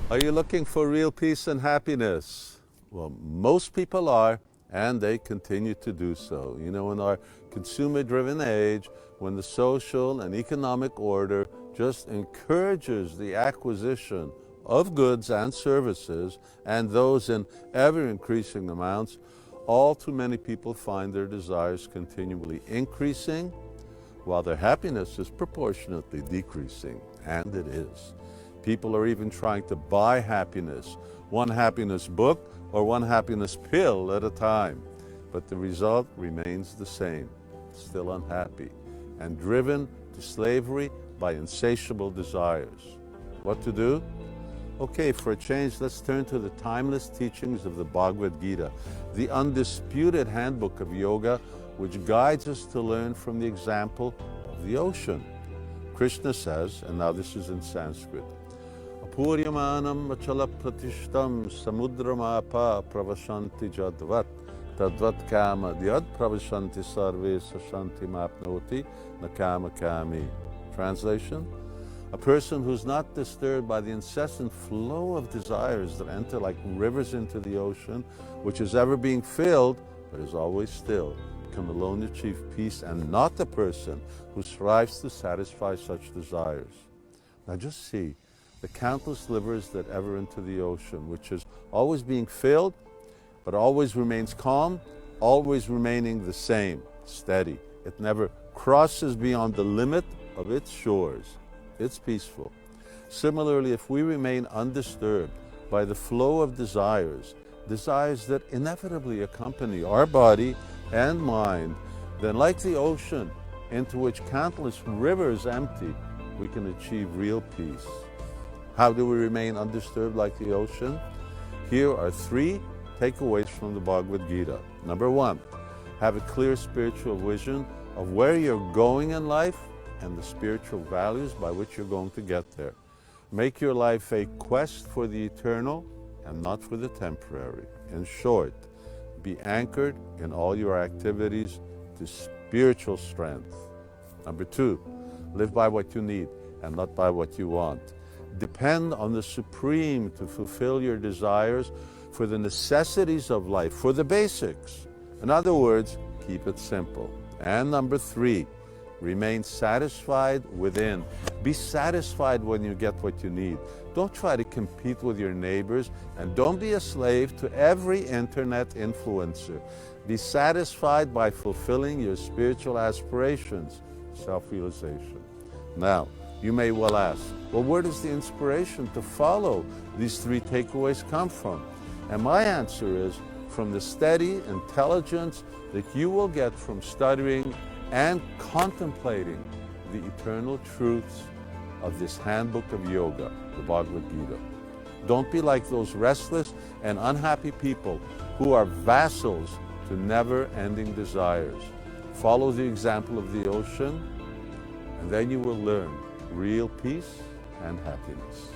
Are you looking for real peace and happiness? Well, most people are, and they continue to do so. You know, in our consumer-driven age, when the social and economic order just encourages the acquisition of goods and services, and those in ever-increasing amounts, all too many people find their desires continually increasing, while their happiness is proportionately decreasing, and it is. People are even trying to buy happiness, one happiness book or one happiness pill at a time. But the result remains the same, still unhappy, and driven to slavery by insatiable desires. What to do? Okay, for a change, let's turn to the timeless teachings of the Bhagavad Gita, the undisputed handbook of yoga, which guides us to learn from the example of the ocean. Krishna says, and now this is in Sanskrit, Apuryamanam achala pratishtam samudramapa pravashanti jadvat tadvat kama dyad pravashanti sarve sashanti mapnoti nakama kami. Translation? A person who's not disturbed by the incessant flow of desires that enter like rivers into the ocean, which is ever being filled, but is always still, can alone achieve peace, and not the person who strives to satisfy such desires. Now just see the countless rivers that ever enter the ocean, which is always being filled, but always remains calm, always remaining the same, steady. It never crosses beyond the limit of its shores. It's peaceful. Similarly, if we remain undisturbed by the flow of desires, desires that inevitably accompany our body and mind, then like the ocean into which countless rivers empty, we can achieve real peace. How do we remain undisturbed like the ocean? Here are 3 takeaways from the Bhagavad Gita. Number 1, have a clear spiritual vision of where you're going in life and the spiritual values by which you're going to get there. Make your life a quest for the eternal and not for the temporary. In short, be anchored in all your activities to spiritual strength. Number 2, live by what you need and not by what you want. Depend on the Supreme to fulfill your desires for the necessities of life, for the basics. In other words, keep it simple. And number 3, remain satisfied within. Be satisfied when you get what you need. Don't try to compete with your neighbors, and don't be a slave to every internet influencer. Be satisfied by fulfilling your spiritual aspirations, self-realization. Now, you may well ask, well, where does the inspiration to follow these 3 takeaways come from? And my answer is from the steady intelligence that you will get from studying and contemplating the eternal truths of this handbook of yoga, the Bhagavad Gita. Don't be like those restless and unhappy people who are vassals to never-ending desires. Follow the example of the ocean, and then you will learn real peace and happiness.